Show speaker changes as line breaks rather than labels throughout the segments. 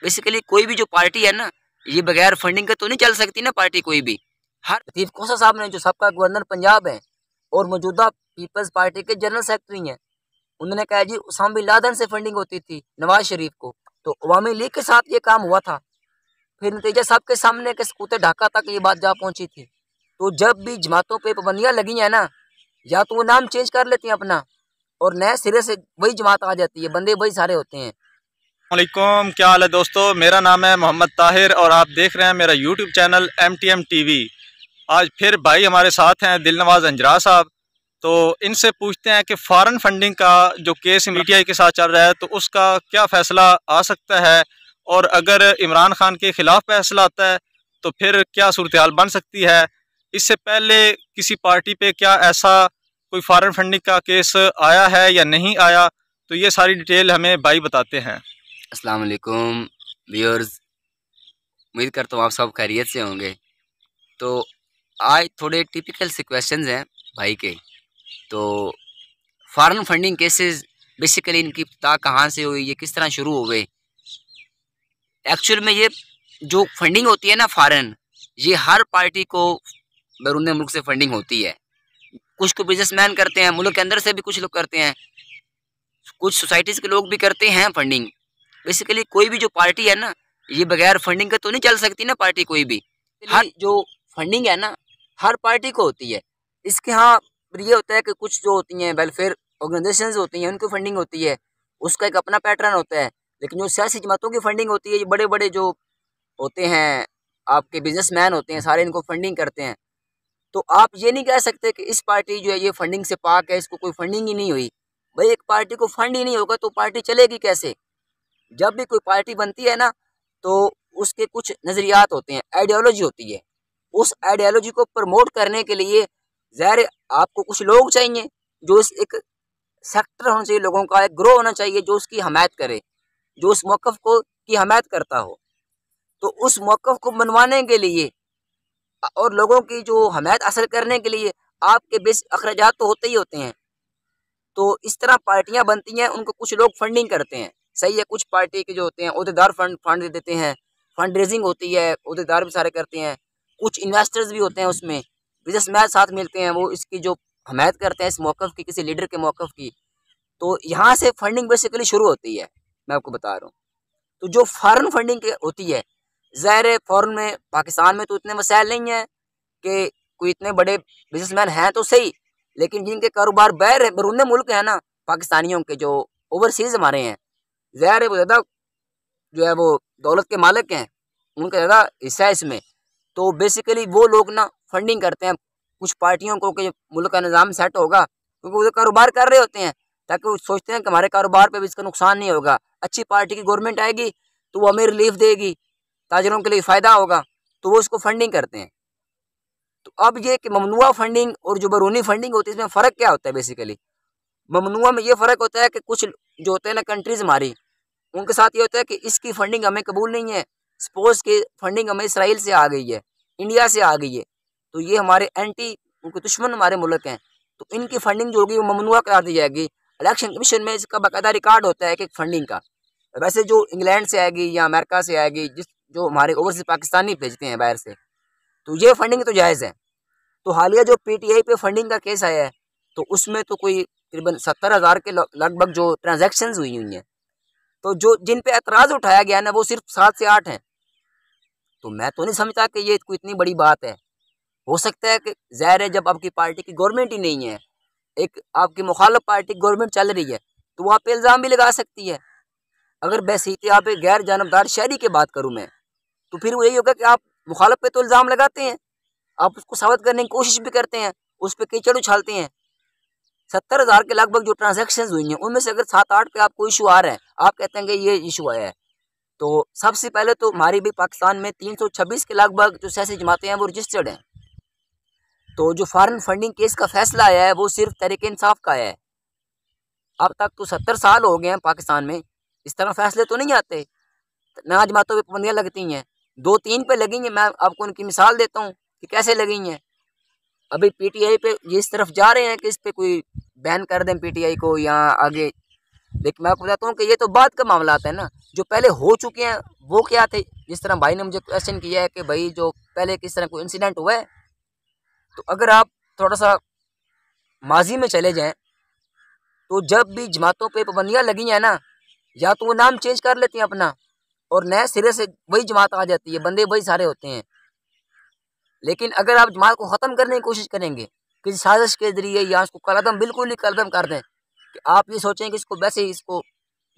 Basically कोई भी जो पार्टी है ना, ये बगैर फंडिंग के तो नहीं चल सकती ना पार्टी कोई भी। हर लतीफ़ खोसा साहब ने जो सबका गवर्नर पंजाब है और मौजूदा पीपल्स पार्टी के जनरल सेक्रेटरी हैं, उन्होंने कहा जी उसामा बिन लादेन से फंडिंग होती थी नवाज शरीफ को, तो अवामी लीग के साथ ये काम हुआ था। फिर नतीजा सबके सामने के सकूते ढाका तक ये बात जा पहुंची थी। तो जब भी जमातों पे पाबंदियां लगी हैं ना, या तो वो नाम चेंज कर लेती हैं अपना और नए सिरे से वही जमात आ जाती है, बंदे वही सारे होते हैं।
वालेकुम, क्या हाल है दोस्तों। मेरा नाम है मोहम्मद ताहिर और आप देख रहे हैं मेरा यूट्यूब चैनल MTM TV। आज फिर भाई हमारे साथ हैं दिलनवाज अंजरा साहब। तो इनसे पूछते हैं कि फॉरेन फंडिंग का जो केस PTI के साथ चल रहा है तो उसका क्या फ़ैसला आ सकता है, और अगर इमरान खान के ख़िलाफ़ फैसला आता है तो फिर क्या सूरत हाल बन सकती है। इससे पहले किसी पार्टी पे क्या ऐसा कोई फॉरेन फंडिंग का केस आया है या नहीं आया, तो ये सारी डिटेल हमें भाई बताते हैं।
अस्सलाम वालेकुम व्यूअर्स, उम्मीद करता हूँ आप सब खैरियत से होंगे। तो आज थोड़े टिपिकल से क्वेश्चंस हैं भाई के। तो फॉरेन फंडिंग केसेस बेसिकली इनकी इब्तिदा कहाँ से हुई, ये किस तरह शुरू हो गए। एक्चुअल में ये जो फंडिंग होती है ना फॉरेन, ये हर पार्टी को बैरून मुल्क से फंडिंग होती है। कुछ को बिजनेसमैन करते हैं, मुल्क के अंदर से भी कुछ लोग करते हैं, कुछ सोसाइटीज़ के लोग भी करते हैं फंडिंग। बेसिकली कोई भी जो पार्टी है ना, ये बगैर फंडिंग के तो नहीं चल सकती ना पार्टी कोई भी। हर जो फंडिंग है ना, हर पार्टी को होती है। इसके यहाँ ये होता है कि कुछ जो होती हैं वेलफेयर ऑर्गेनाइजेशंस होती हैं, उनकी फंडिंग होती है, उसका एक अपना पैटर्न होता है। लेकिन जो सियासी जमातों की फंडिंग होती है, ये बड़े बड़े जो होते हैं आपके बिजनेसमैन होते हैं, सारे इनको फंडिंग करते हैं। तो आप ये नहीं कह सकते कि इस पार्टी जो है ये फंडिंग से पाक है, इसको कोई फंडिंग ही नहीं हुई। भाई एक पार्टी को फंड ही नहीं होगा तो पार्टी चलेगी कैसे। जब भी कोई पार्टी बनती है ना, तो उसके कुछ नज़रियात होते हैं, आइडियोलॉजी होती है। उस आइडियोलॉजी को प्रमोट करने के लिए ज़ाहिर आपको कुछ लोग चाहिए, जो इस एक सेक्टर होना चाहिए लोगों का, एक ग्रो होना चाहिए जो उसकी हमायत करे, जो उस मौक़िफ़ को की हमायत करता हो। तो उस मौक़िफ़ को मनवाने के लिए और लोगों की जो हमायत हासिल करने के लिए आपके बेसिक अखराजात तो होते ही होते हैं। तो इस तरह पार्टियां बनती हैं, उनको कुछ लोग फंडिंग करते हैं, सही है। कुछ पार्टी के जो होते हैं ओहदेदार फंड दे देते हैं, फंड रेजिंग होती है, ओहदेदार भी सारे करते हैं। कुछ इन्वेस्टर्स भी होते हैं उसमें, बिजनेसमैन साथ मिलते हैं, वो इसकी जो हमायत करते हैं इस मौक़िफ़ की, किसी लीडर के मौक़िफ़ की। तो यहाँ से फंडिंग बेसिकली शुरू होती है, मैं आपको बता रहा हूँ। तो जो फॉरेन फंडिंग होती है, ज़ाहिर है फॉरेन में पाकिस्तान में तो इतने मसाइल नहीं हैं कि कोई इतने बड़े बिजनेसमैन हैं तो सही, लेकिन जिनके कारोबार बैरून मुल्क है ना, पाकिस्तानियों के जो ओवरसीज़ हमारे हैं, ज़ाहिर है वो ज़्यादा जो है वो दौलत के मालिक हैं, उनका ज़्यादा हिस्सा है इसमें। तो बेसिकली वो लोग ना फंडिंग करते हैं कुछ पार्टियों को कि मुल्क का निज़ाम सेट होगा, क्योंकि वो कारोबार कर रहे होते हैं, ताकि वो सोचते हैं कि हमारे कारोबार पे भी इसका नुकसान नहीं होगा। अच्छी पार्टी की गवर्नमेंट आएगी तो वो हमें रिलीफ देगी, ताजरों के लिए फ़ायदा होगा, तो वो उसको फंडिंग करते हैं। तो अब ये कि ममनुआ फंडिंग और जो बैरूनी फंडिंग होती है, इसमें फ़र्क क्या होता है। बेसिकली ममनुआ में ये फ़र्क होता है कि कुछ जो होते हैं ना कंट्रीज़ हमारी, उनके साथ ये होता है कि इसकी फंडिंग हमें कबूल नहीं है। सपोज़ कि फंडिंग हमें इसराइल से आ गई है, इंडिया से आ गई है, तो ये हमारे एंटी, उनके दुश्मन हमारे मुल्क हैं, तो इनकी फंडिंग जो होगी वो ममनुआ करार दी जाएगी। इलेक्शन कमीशन में इसका बाकायदा रिकॉर्ड होता है कि फंडिंग का। वैसे जो इंग्लैंड से आएगी या अमेरिका से आएगी, जो हमारे ओवरसीज पाकिस्तानी भेजते हैं बाहर से, तो ये फंडिंग तो जायज़ है। तो हालिया जो PTI पे फंडिंग का केस आया है, तो उसमें तो कोई तकरीबन 70,000 के लगभग जो ट्रांजैक्शंस हुई हैं। तो जो जिन पे एतराज़ उठाया गया ना, वो सिर्फ 7 से 8 हैं। तो मैं तो नहीं समझता कि ये कोई इतनी बड़ी बात है। हो सकता है कि ज़ाहिर है जब आपकी पार्टी की गवर्नमेंट ही नहीं है, एक आपकी मुखालिफ पार्टी की गवर्नमेंट चल रही है, तो वो आप पे इल्ज़ाम भी लगा सकती है। अगर बहसीत गैर जानबदार शहरी की बात करूँ मैं, तो फिर वो यही होगा कि आप मुखालिफ पे तो इल्ज़ाम लगाते हैं, आप उसको साबित करने की कोशिश भी करते हैं, उस पर कीचड़ उछालते हैं। 70,000 के लगभग जो ट्रांजैक्शंस हुई हैं, उनमें से अगर 7-8 पे आपको इशू आ रहा है, आप कहते हैं कि ये इशू आया है, तो सबसे पहले तो हमारी भी पाकिस्तान में 326 के लगभग जो सियासी जमातें हैं वो रजिस्टर्ड हैं। तो जो फॉरेन फंडिंग केस का फैसला आया है वो सिर्फ तहरीक इंसाफ का आया है। अब तक तो 70 साल हो गए हैं पाकिस्तान में, इस तरह फैसले तो नहीं आते ना। जमातों पर पाबंदियाँ लगती हैं, 2-3 पे लगी हैं। मैं आपको उनकी मिसाल देता हूँ कि कैसे लगी हैं। अभी PTI पे ये इस तरफ जा रहे हैं कि इस पे कोई बैन कर दें PTI को, या आगे लेकिन मैं आपको बताता हूँ कि ये तो बाद का मामला आता है ना, जो पहले हो चुके हैं वो क्या थे। जिस तरह भाई ने मुझे क्वेश्चन किया है कि भाई जो पहले किस तरह कोई इंसिडेंट हुआ है, तो अगर आप थोड़ा सा माजी में चले जाएं, तो जब भी जमातों पे पाबंदियाँ लगी हैं ना, या तो वो नाम चेंज कर लेती हैं अपना और नए सिरे से वही जमात आ जाती है, बंदे वही सारे होते हैं। लेकिन अगर आप जमात को ख़त्म करने की कोशिश करेंगे किसी साजिश के ज़रिए, या उसको कलदम बिल्कुल ही कलदम कर दें, कि आप ये सोचें कि इसको वैसे ही इसको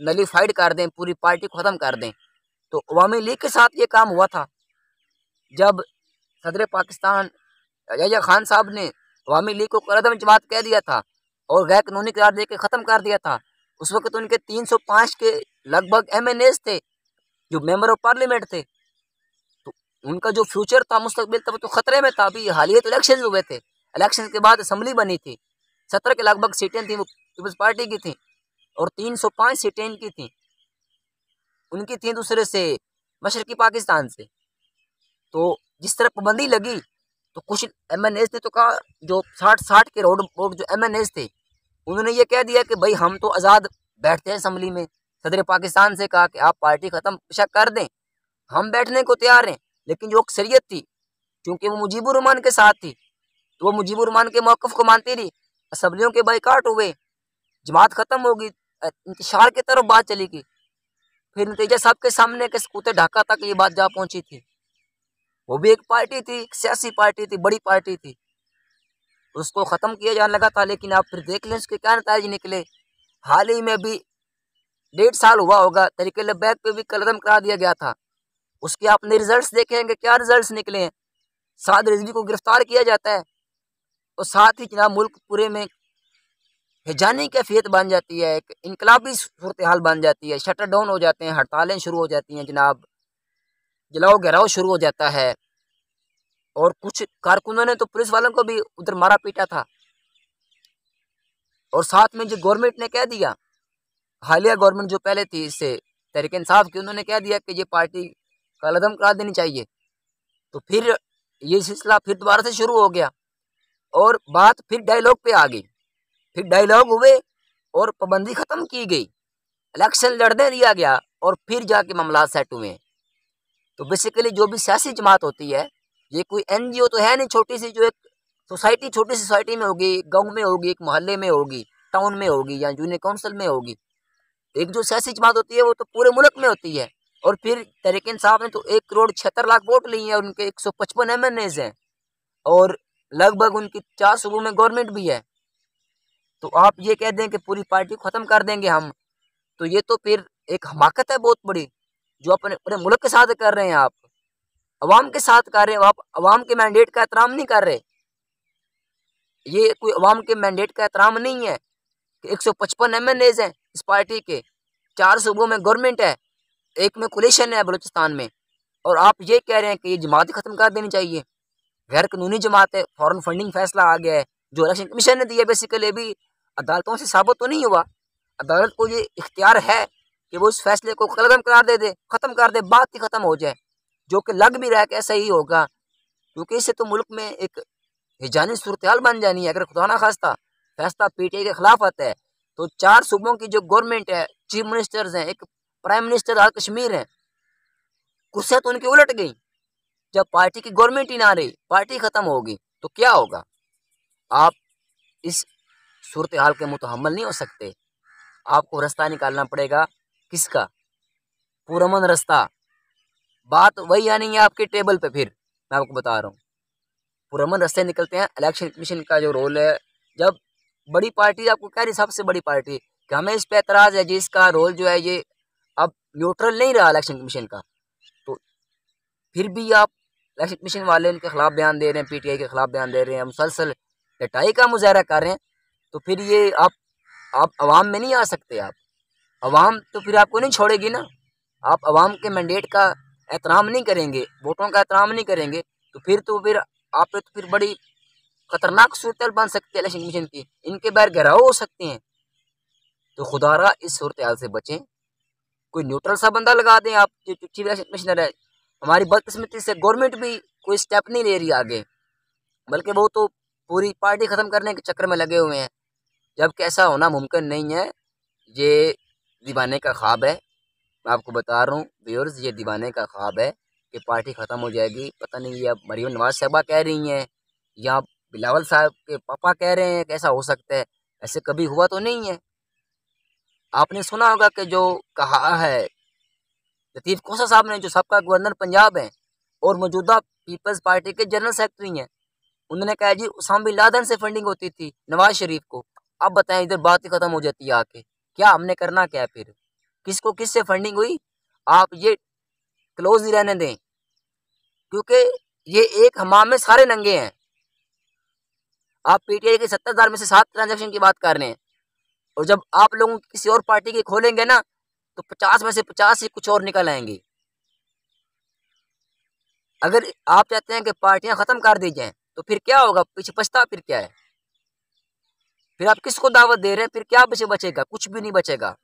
नलीफाइड कर दें, पूरी पार्टी को ख़त्म कर दें। तो अवामी लीग के साथ ये काम हुआ था, जब सदर पाकिस्तान याह्या खान साहब ने अवामी लीग को कलदम जमात कह दिया था और गैर कानूनी करार दे के ख़त्म कर दिया था। उस वक्त उनके 305 के लगभग MNAs थे जो मेंबर ऑफ पार्लियामेंट थे। तो उनका जो फ्यूचर था, मुस्तकबिल था, वो तो खतरे में था। अभी हालिया इलेक्शन हुए थे, इलेक्शन के बाद असम्बली बनी थी, 17 के लगभग सीटें थी वो पीपल्स पार्टी की थी और 305 सीटें इनकी थी, उनकी थी दूसरे से मशरकी पाकिस्तान से। तो जिस तरह पाबंदी लगी, तो कुछ MNAs ने तो कहा, जो 60 के रोड वोट जो MNAs थे, उन्होंने ये कह दिया कि भाई हम तो आज़ाद बैठते हैं असम्बली में। सदर पाकिस्तान से कहा कि आप पार्टी ख़त्म बेशक कर दें, हम बैठने को तैयार हैं। लेकिन जो अक्सरियत थी, क्योंकि वो मुजीबुर रहमान के साथ थी, तो वो मुजीबुर रहमान के मौक़िफ़ को मानती रही। असम्बलियों के बाइकाट हुए, जमात ख़त्म होगी, इंतशार की तरफ बात चली गई। फिर नतीजा सबके सामने के सकूते ढाका तक ये बात जा पहुँची थी। वो भी एक पार्टी थी, एक सियासी पार्टी थी, बड़ी पार्टी थी, उसको ख़त्म किया जाने लगा था। लेकिन आप फिर देख लें उसके क्या नतीजे निकले। हाल ही में भी 1.5 साल हुआ होगा, तहरीक लब्बैक पे भी कलदम करा दिया गया था। उसके आपने रिजल्ट्स देखेंगे, क्या रिजल्ट्स निकले हैं। साद रिजवी को गिरफ्तार किया जाता है और साथ ही जनाब मुल्क पूरे में हिजानी कैफियत बन जाती है, एक इनकलाबी सूरत हाल बन जाती है, शटर डाउन हो जाते हैं, हड़तालें शुरू हो जाती हैं जनाब, जलाओ घेराव शुरू हो जाता है। और कुछ कारकुनों ने तो पुलिस वालों को भी उधर मारा पीटा था। और साथ में जो गवर्नमेंट ने कह दिया, हालिया गवर्नमेंट जो पहले थी इससे तहरीक इंसाफ की, उन्होंने कह दिया कि ये पार्टी कलदम करा देनी चाहिए। तो फिर ये सिलसिला फिर दोबारा से शुरू हो गया और बात फिर डायलॉग पे आ गई। फिर डायलॉग हुए और पाबंदी ख़त्म की गई, इलेक्शन लड़ने दिया गया और फिर जाके मामला सेट हुए। तो बेसिकली जो भी सियासी जमात होती है, ये कोई NGO तो है नहीं छोटी सी, जो एक सोसाइटी, छोटी सी सोसाइटी में होगी, गांव में होगी, एक मोहल्ले में होगी, टाउन में होगी या जूनियर काउंसिल में होगी। एक जो सियासी जमात होती है वो तो पूरे मुल्क में होती है। और फिर तहरीक इंसाफ ने तो 1,76,00,000 वोट लिए हैं और उनके 155 MNAs हैं और लगभग उनकी 4 सूबों में गवर्नमेंट भी है। तो आप ये कह दें कि पूरी पार्टी को ख़त्म कर देंगे हम, तो ये तो फिर एक हमाकत है बहुत बड़ी, जो अपने पूरे मुल्क के साथ कर रहे हैं। आप अवाम के साथ कर रहे हैं, आप अवाम के मैंडेट का एहतराम नहीं कर रहे। ये कोई अवाम के मैंडेट का एहतराम नहीं है कि 155 MNAs हैं इस पार्टी के, 4 सूबों में गवर्नमेंट है, एक में कोलिशन है बलूचिस्तान में, और आप ये कह रहे हैं कि ये जमात ही ख़त्म कर देनी चाहिए। गैर कानूनी जमात है, फॉरेन फंडिंग फैसला आ गया है जो इलेक्शन कमीशन ने दिया। बेसिकली अभी अदालतों से साबित तो नहीं हुआ, अदालत को ये इख्तियार है कि वो इस फैसले को कलदम करार दे, ख़त्म कर दे, बात ही ख़त्म हो जाए, जो कि लग भी रहा है कि ऐसा ही होगा। क्योंकि इससे तो मुल्क में एक हिजानी सूरत हाल बन जानी है। अगर खुदा ना खास्ता फैसला PTI के खिलाफ आता है, तो 4 सूबों की जो गवर्नमेंट है, चीफ मिनिस्टर्स हैं, एक प्राइम मिनिस्टर आल कश्मीर हैं, कुर्सियाँ तो उनकी उलट गई। जब पार्टी की गवर्नमेंट ही ना रही, पार्टी ख़त्म होगी, तो क्या होगा। आप इस सूरत हाल के मुतहम्मल नहीं हो सकते, आपको रास्ता निकालना पड़ेगा। किसका? पुरअमन रास्ता। बात वही आनी है आपके टेबल पे। फिर मैं आपको बता रहा हूँ, पुरअमन रास्ते निकलते हैं। इलेक्शन कमीशन का जो रोल है, जब बड़ी पार्टी आपको कह रही सबसे बड़ी पार्टी कि हमें इस पे एतराज़ है, जिसका रोल जो है ये अब न्यूट्रल नहीं रहा इलेक्शन कमीशन का, तो फिर भी आप इलेक्शन कमीशन वाले इनके खिलाफ बयान दे रहे हैं, PTI के खिलाफ बयान दे रहे हैं, मुसलसल लटाई का मुजाहरा कर रहे हैं, तो फिर ये आप अवाम में नहीं आ सकते। आप अवाम तो फिर आपको नहीं छोड़ेगी ना। आप अवाम के मैंडेट का एहतराम नहीं करेंगे, वोटों का एहतराम नहीं करेंगे, तो फिर आप पे तो फिर बड़ी खतरनाक सूरत बन सकती है इलेक्शन कमीशन की, इनके बाहर घेराव हो सकते हैं। तो खुदारा इस सूरत हाल से बचें, कोई न्यूट्रल सा बंदा लगा दें। आप जो चीफ इलेक्शन कमिश्नर है, हमारी बदकिस्मती से गवर्नमेंट भी कोई स्टेप नहीं ले रही आगे, बल्कि वो तो पूरी पार्टी ख़त्म करने के चक्कर में लगे हुए हैं, जबकि ऐसा होना मुमकिन नहीं है। ये दीवाने का ख्वाब है। मैं आपको बता रहा हूँ व्यूअर्स, ये दीवाने का ख्वाब है कि पार्टी ख़त्म हो जाएगी। पता नहीं ये अब मरीम नवाज साहबा कह रही हैं या बिलावल साहब के पापा कह रहे हैं, कैसा हो सकता है? ऐसे कभी हुआ तो नहीं है। आपने सुना होगा कि जो कहा है लतीफ़ खोसा साहब ने, जो सबका गवर्नर पंजाब है और मौजूदा पीपल्स पार्टी के जनरल सेक्रेटरी हैं, उन्होंने कहा जी उसामा बिन लादेन से फंडिंग होती थी नवाज शरीफ को। अब बताएं, इधर बात ही खत्म हो जाती है आके। क्या हमने करना क्या है फिर? किसको किससे फंडिंग हुई? आप ये क्लोज ही रहने दें, क्योंकि ये एक हमाम में सारे नंगे हैं। आप पीटीआई के 70,000 में से 7 ट्रांजैक्शन की बात कर रहे हैं, और जब आप लोगों की किसी और पार्टी की खोलेंगे ना तो 50 में से 50 ही कुछ और निकल आएंगे। अगर आप चाहते हैं कि पार्टियां खत्म कर दी जाएं तो फिर क्या होगा? पीछे पछता फिर क्या है? फिर आप किसको दावत दे रहे हैं? फिर क्या पीछे बचेगा? कुछ भी नहीं बचेगा।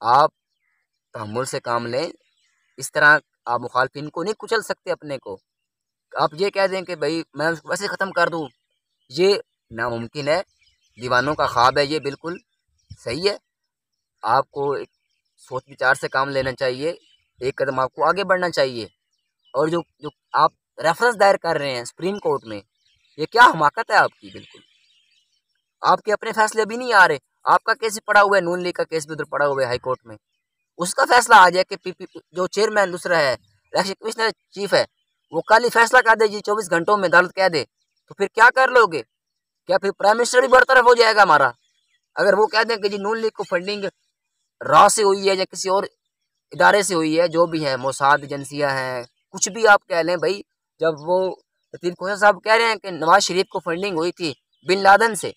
आप तहम्मुल से काम लें। इस तरह आप मुखालफिन को नहीं कुचल सकते अपने को। आप ये कह दें कि भाई मैं उसको वैसे ख़त्म कर दूँ, ये नामुमकिन है। दीवानों का ख्वाब है ये, बिल्कुल सही है। आपको एक सोच विचार से काम लेना चाहिए, एक कदम आपको आगे बढ़ना चाहिए। और जो जो आप रेफरेंस दायर कर रहे हैं सुप्रीम कोर्ट में, ये क्या हमाकत है आपकी? बिल्कुल आपके अपने फैसले अभी नहीं आ रहे। आपका केस भी पड़ा हुआ है, नून लीग का केस भी उधर पड़ा हुआ है हाई कोर्ट में। उसका फैसला आ जाए कि पीपी जो चेयरमैन दूसरा है, इलेक्शन कमिश्नर चीफ है, वो कल ही फैसला कर दे जी 24 घंटों में अदालत कह दे, तो फिर क्या कर लोगे? क्या फिर प्राइम मिनिस्टर भी बरतरफ हो जाएगा हमारा? अगर वो कह दें कि जी नून लीग को फंडिंग रॉ से हुई है या किसी और इदारे से हुई है, जो भी है मोसाद एजेंसियां हैं, कुछ भी आप कह लें भाई। जब वो लतीफ़ खोसा साहब कह रहे हैं कि नवाज शरीफ को फंडिंग हुई थी बिन लादेन से,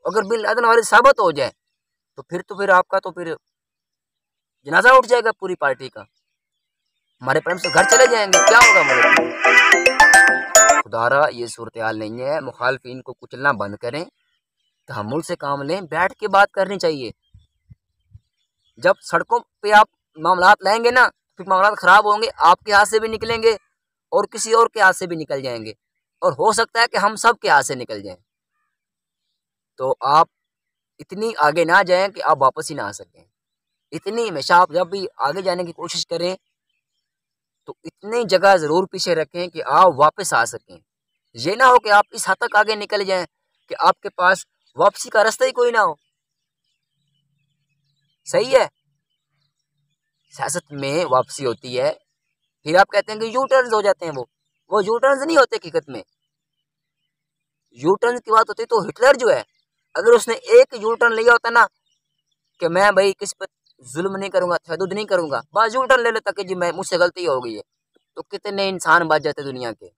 अगर बिन लादेन हमारी साबित हो जाए तो फिर आपका तो फिर जनाजा उठ जाएगा पूरी पार्टी का। हमारे प्रेम से घर चले जाएंगे, क्या होगा हमारे? खुदारा ये सूरत हाल नहीं है। मुखालफिन को कुचलना बंद करें, तहम्मुल से काम लें, बैठ के बात करनी चाहिए। जब सड़कों पे आप मामलात लाएंगे ना, फिर मामलात ख़राब होंगे, आपके हाथ से भी निकलेंगे और किसी और के हाथ से भी निकल जाएंगे, और हो सकता है कि हम सब के हाथ से निकल जाएं। तो आप इतनी आगे ना जाएं कि आप वापस ही ना आ सकें। इतनी हमेशा आप जब भी आगे जाने की कोशिश करें तो इतनी जगह ज़रूर पीछे रखें कि आप वापस आ सकें। ये ना हो कि आप इस हद तक आगे निकल जाएं कि आपके पास वापसी का रास्ता ही कोई ना हो। सही है, सियासत में वापसी होती है। फिर आप कहते हैं कि यू टर्न हो जाते हैं। वो यू टर्न नहीं होते हकीकत में। यू टर्न की बात होती तो हिटलर जो है, अगर उसने एक यू टर्न लिया होता ना कि मैं भाई किस पर जुल्म नहीं करूंगा, तशद्दुद नहीं करूंगा, बस यू टर्न ले लेता कि जी मैं मुझसे गलती हो गई है, तो कितने इंसान बच जाते दुनिया के।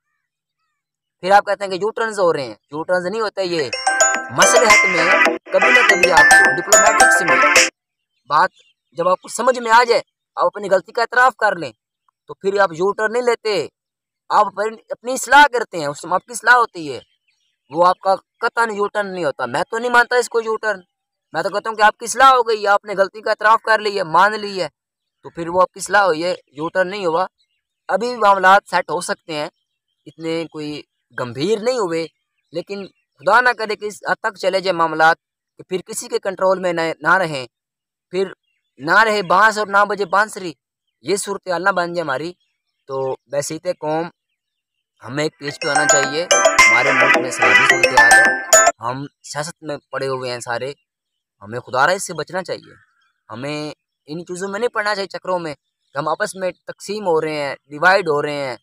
फिर आप कहते हैं कि यू टर्न हो रहे हैं। यू टर्न नहीं होते ये। मसलहत में कभी ना कभी आपको डिप्लोमेटिक्स में बात जब आपको समझ में आ जाए, आप अपनी गलती का एतराफ़ कर लें, तो फिर आप यू टर्न नहीं लेते, आप अपनी इस्लाह करते हैं, उसमें आपकी इस्लाह होती है। वो आपका कतन यू टर्न नहीं होता। मैं तो नहीं मानता इसको यू टर्न। मैं तो कहता हूँ कि आपकी इस्लाह हो गई, आपने गलती का एतराफ़ कर ली है, मान ली है, तो फिर वो आपकी इस्लाह हुई है, यू टर्न नहीं हुआ। अभी मामलात सेट हो सकते हैं, इतने कोई गंभीर नहीं हुए, लेकिन खुदा ना करे कि इस हद तक चले जाए मामलात कि फिर किसी के कंट्रोल में ना रहें, फिर ना रहे बांस और ना बजे बांसुरी, ये सूरत हाल ना बन जाए हमारी। तो बहसीत कौम हमें एक पेज पे आना चाहिए। हमारे मुल्क में सलाही सूरत हाल है, हम सियासत में पड़े हुए हैं सारे, हमें खुदारा इससे बचना चाहिए। हमें इन चीज़ों में नहीं पड़ना चाहिए, चक्रों में कि हम आपस में तकसीम हो रहे हैं, डिवाइड हो रहे हैं।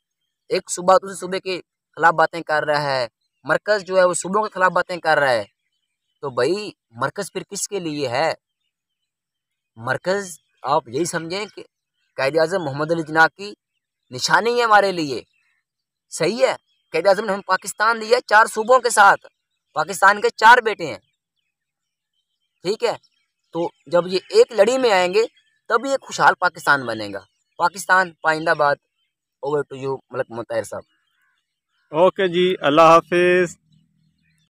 एक सूबा दूसरे सूबे के खिलाफ बातें कर रहा है, मरकज़ जो है वो सूबों के खिलाफ बातें कर रहा है। तो भाई मरकज़ फिर किसके लिए है? मरकज़ आप यही समझें कि कायद आज़म मोहम्मद अली जिन्ना की निशानी है हमारे लिए। सही है, कायद आज़म ने हमें पाकिस्तान दिया 4 सूबों के साथ, पाकिस्तान के 4 बेटे हैं, ठीक है। तो जब ये एक लड़ी में आएंगे तब ये खुशहाल पाकिस्तान बनेगा। पाकिस्तान पाइंदाबाद। Over to you Malik Mutahir साहब।
ओके जी, अल्लाह हाफिज़।